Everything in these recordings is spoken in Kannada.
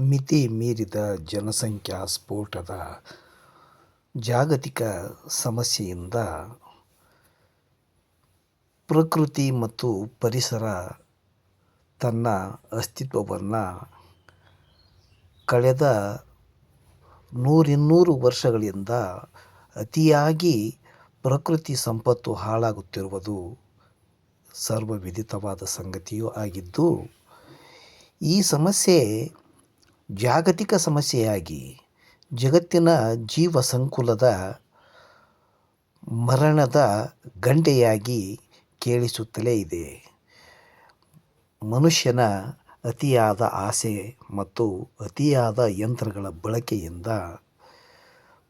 ಮಿತಿ ಮೀರಿದ ಜನಸಂಖ್ಯಾ ಸ್ಫೋಟದ ಜಾಗತಿಕ ಸಮಸ್ಯೆಯಿಂದ ಪ್ರಕೃತಿ ಮತ್ತು ಪರಿಸರ ತನ್ನ ಅಸ್ತಿತ್ವವನ್ನು ಕಳೆದ 100-200 ವರ್ಷಗಳಿಂದ ಅತಿಯಾಗಿ ಪ್ರಕೃತಿ ಸಂಪತ್ತು ಹಾಳಾಗುತ್ತಿರುವುದು ಸರ್ವವಿದಿತವಾದ ಸಂಗತಿಯೂ ಆಗಿದ್ದು, ಈ ಸಮಸ್ಯೆ ಜಾಗತಿಕ ಸಮಸ್ಯೆಯಾಗಿ ಜಗತ್ತಿನ ಜೀವ ಸಂಕುಲದ ಮರಣದ ಗಂಟೆಯಾಗಿ ಕೇಳಿಸುತ್ತಲೇ ಇದೆ. ಮನುಷ್ಯನ ಅತಿಯಾದ ಆಸೆ ಮತ್ತು ಅತಿಯಾದ ಯಂತ್ರಗಳ ಬಳಕೆಯಿಂದ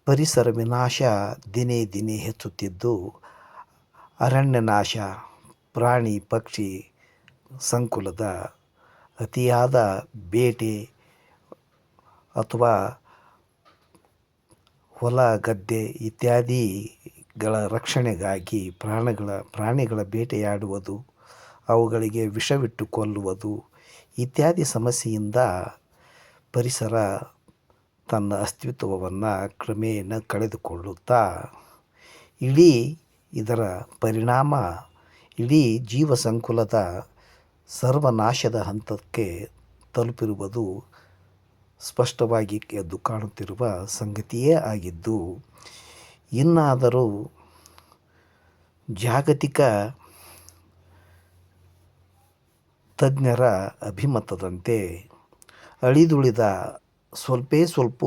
ಪರಿಸರ ವಿನಾಶ ದಿನೇ ದಿನೇ ಹೆಚ್ಚುತ್ತಿದ್ದು, ಅರಣ್ಯ ನಾಶ, ಪ್ರಾಣಿ ಪಕ್ಷಿ ಸಂಕುಲದ ಅತಿಯಾದ ಬೇಟೆ ಅಥವಾ ಹೊಲ ಗದ್ದೆ ಇತ್ಯಾದಿಗಳ ರಕ್ಷಣೆಗಾಗಿ ಪ್ರಾಣಿಗಳ ಬೇಟೆಯಾಡುವುದು, ಅವುಗಳಿಗೆ ವಿಷವಿಟ್ಟು ಕೊಲ್ಲುವುದು ಇತ್ಯಾದಿ ಸಮಸ್ಯೆಯಿಂದ ಪರಿಸರ ತನ್ನ ಅಸ್ತಿತ್ವವನ್ನು ಕ್ರಮೇಣ ಕಳೆದುಕೊಳ್ಳುತ್ತಾ ಇದರ ಪರಿಣಾಮ ಇಡೀ ಜೀವ ಸಂಕುಲದ ಸರ್ವನಾಶದ ಹಂತಕ್ಕೆ ತಲುಪಿರುವುದು ಸ್ಪಷ್ಟವಾಗಿ ಎದ್ದು ಕಾಣುತ್ತಿರುವ ಸಂಗತಿಯೇ ಆಗಿದ್ದು, ಇನ್ನಾದರೂ ಜಾಗತಿಕ ತಜ್ಞರ ಅಭಿಮತದಂತೆ ಅಳಿದುಳಿದ ಸ್ವಲ್ಪ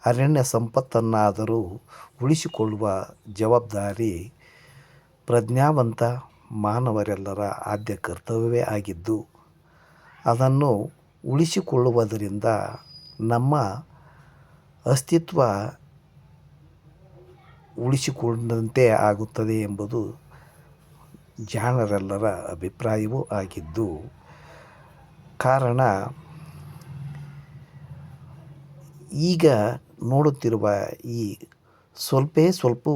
ಅರಣ್ಯ ಸಂಪತ್ತನ್ನಾದರೂ ಉಳಿಸಿಕೊಳ್ಳುವ ಜವಾಬ್ದಾರಿ ಪ್ರಜ್ಞಾವಂತ ಮಾನವರೆಲ್ಲರ ಆದ್ಯ ಕರ್ತವ್ಯವೇ ಆಗಿದ್ದು, ಅದನ್ನು ಉಳಿಸಿಕೊಳ್ಳುವುದರಿಂದ ನಮ್ಮ ಅಸ್ತಿತ್ವ ಉಳಿಸಿಕೊಂಡಂತೆ ಆಗುತ್ತದೆ ಎಂಬುದು ಜಾಣರೆಲ್ಲರ ಅಭಿಪ್ರಾಯವೂ ಆಗಿದ್ದು, ಕಾರಣ ಈಗ ನೋಡುತ್ತಿರುವ ಈ ಸ್ವಲ್ಪ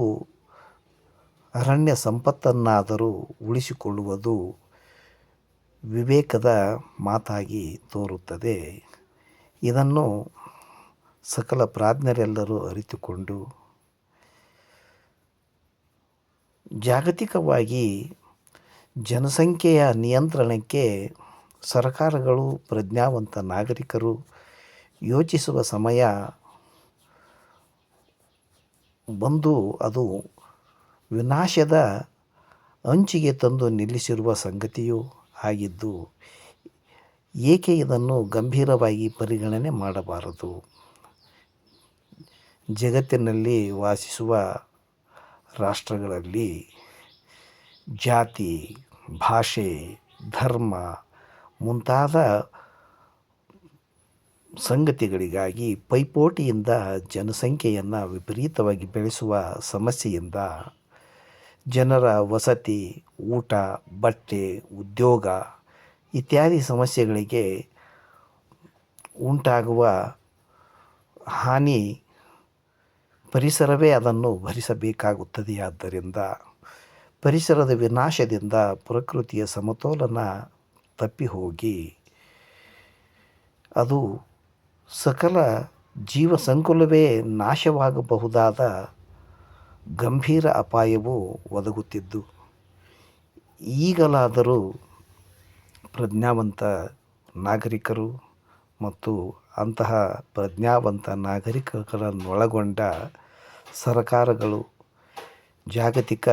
ಅರಣ್ಯ ಸಂಪತ್ತನ್ನಾದರೂ ಉಳಿಸಿಕೊಳ್ಳುವುದು ವಿವೇಕದ ಮಾತಾಗಿ ತೋರುತ್ತದೆ. ಇದನ್ನು ಸಕಲ ಪ್ರಾಜ್ಞರೆಲ್ಲರೂ ಅರಿತುಕೊಂಡು ಜಾಗತಿಕವಾಗಿ ಜನಸಂಖ್ಯೆಯ ನಿಯಂತ್ರಣಕ್ಕೆ ಸರ್ಕಾರಗಳು, ಪ್ರಜ್ಞಾವಂತ ನಾಗರಿಕರು ಯೋಚಿಸುವ ಸಮಯ ಬಂದು ಅದು ವಿನಾಶದ ಅಂಚಿಗೆ ತಂದು ನಿಲ್ಲಿಸಿರುವ ಸಂಗತಿಯೂ ಆಗಿದ್ದು, ಏಕೆ ಇದನ್ನು ಗಂಭೀರವಾಗಿ ಪರಿಗಣನೆ ಮಾಡಬಾರದು? ಜಗತ್ತಿನಲ್ಲಿ ವಾಸಿಸುವ ರಾಷ್ಟ್ರಗಳಲ್ಲಿ ಜಾತಿ, ಭಾಷೆ, ಧರ್ಮ ಮುಂತಾದ ಸಂಗತಿಗಳಿಗಾಗಿ ಪೈಪೋಟಿಯಿಂದ ಜನಸಂಖ್ಯೆಯನ್ನು ವಿಪರೀತವಾಗಿ ಬೆಳೆಸುವ ಸಮಸ್ಯೆಯಿಂದ ಜನರ ವಸತಿ, ಊಟ, ಬಟ್ಟೆ, ಉದ್ಯೋಗ ಇತ್ಯಾದಿ ಸಮಸ್ಯೆಗಳಿಗೆ ಉಂಟಾಗುವ ಹಾನಿ ಪರಿಸರವೇ ಅದನ್ನು ಭರಿಸಬೇಕಾಗುತ್ತದೆಯಾದ್ದರಿಂದ ಪರಿಸರದ ವಿನಾಶದಿಂದ ಪ್ರಕೃತಿಯ ಸಮತೋಲನ ತಪ್ಪಿ ಹೋಗಿ ಅದು ಸಕಲ ಜೀವ ಸಂಕುಲವೇ ನಾಶವಾಗಬಹುದಾದ ಗಂಭೀರ ಅಪಾಯವು ಒದಗುತ್ತಿದ್ದು, ಈಗಲಾದರೂ ಪ್ರಜ್ಞಾವಂತ ನಾಗರಿಕರು ಮತ್ತು ಅಂತಹ ಪ್ರಜ್ಞಾವಂತ ನಾಗರಿಕರನ್ನೊಳಗೊಂಡ ಸರ್ಕಾರಗಳು, ಜಾಗತಿಕ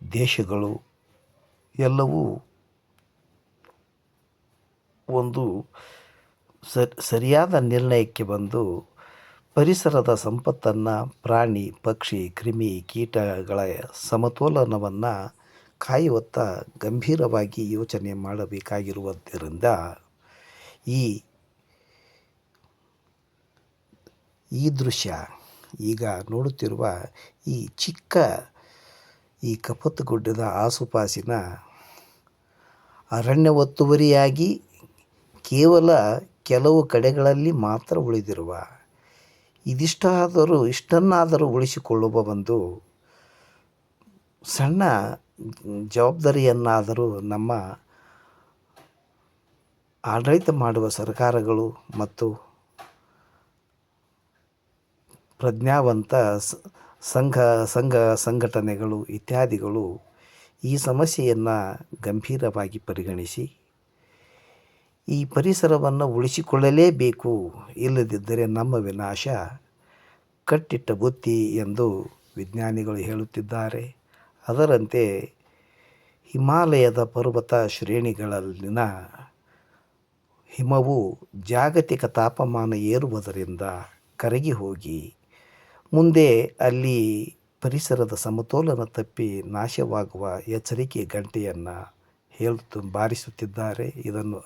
ದೇಶಗಳು ಎಲ್ಲವೂ ಒಂದು ಸರಿಯಾದ ನಿರ್ಣಯಕ್ಕೆ ಬಂದು ಪರಿಸರದ ಸಂಪತ್ತನ್ನು, ಪ್ರಾಣಿ ಪಕ್ಷಿ ಕ್ರಿಮಿ ಕೀಟಗಳ ಸಮತೋಲನವನ್ನು ಕಾಯುವತ್ತ ಗಂಭೀರವಾಗಿ ಯೋಚನೆ ಮಾಡಬೇಕಾಗಿರುವುದರಿಂದ ಈ ದೃಶ್ಯ ಈಗ ನೋಡುತ್ತಿರುವ ಈ ಚಿಕ್ಕ ಈ ಕಪ್ಪತ್ತಗುಡ್ಡದ ಆಸುಪಾಸಿನ ಅರಣ್ಯ ಒತ್ತುವರಿಯಾಗಿ ಕೇವಲ ಕೆಲವು ಕಡೆಗಳಲ್ಲಿ ಮಾತ್ರ ಉಳಿದಿರುವ ಇಷ್ಟನ್ನಾದರೂ ಉಳಿಸಿಕೊಳ್ಳುವ ಒಂದು ಸಣ್ಣ ಜವಾಬ್ದಾರಿಯನ್ನಾದರೂ ನಮ್ಮ ಆಡಳಿತ ಮಾಡುವ ಸರ್ಕಾರಗಳು ಮತ್ತು ಪ್ರಜ್ಞಾವಂತ ಸಂಘ ಸಂಘ ಸಂಘಟನೆಗಳು ಇತ್ಯಾದಿಗಳು ಈ ಸಮಸ್ಯೆಯನ್ನು ಗಂಭೀರವಾಗಿ ಪರಿಗಣಿಸಿ ಈ ಪರಿಸರವನ್ನು ಉಳಿಸಿಕೊಳ್ಳಲೇಬೇಕು, ಇಲ್ಲದಿದ್ದರೆ ನಮ್ಮ ವಿನಾಶ ಕಟ್ಟಿಟ್ಟ ಬುತ್ತಿ ಎಂದು ವಿಜ್ಞಾನಿಗಳು ಹೇಳುತ್ತಿದ್ದಾರೆ. ಅದರಂತೆ ಹಿಮಾಲಯದ ಪರ್ವತ ಶ್ರೇಣಿಗಳಲ್ಲಿನ ಹಿಮವು ಜಾಗತಿಕ ತಾಪಮಾನ ಏರುವುದರಿಂದ ಕರಗಿ ಹೋಗಿ ಮುಂದೆ ಅಲ್ಲಿ ಪರಿಸರದ ಸಮತೋಲನ ತಪ್ಪಿ ನಾಶವಾಗುವ ಎಚ್ಚರಿಕೆ ಗಂಟೆಯನ್ನು ಬಾರಿಸುತ್ತಿದ್ದಾರೆ. ಇದನ್ನು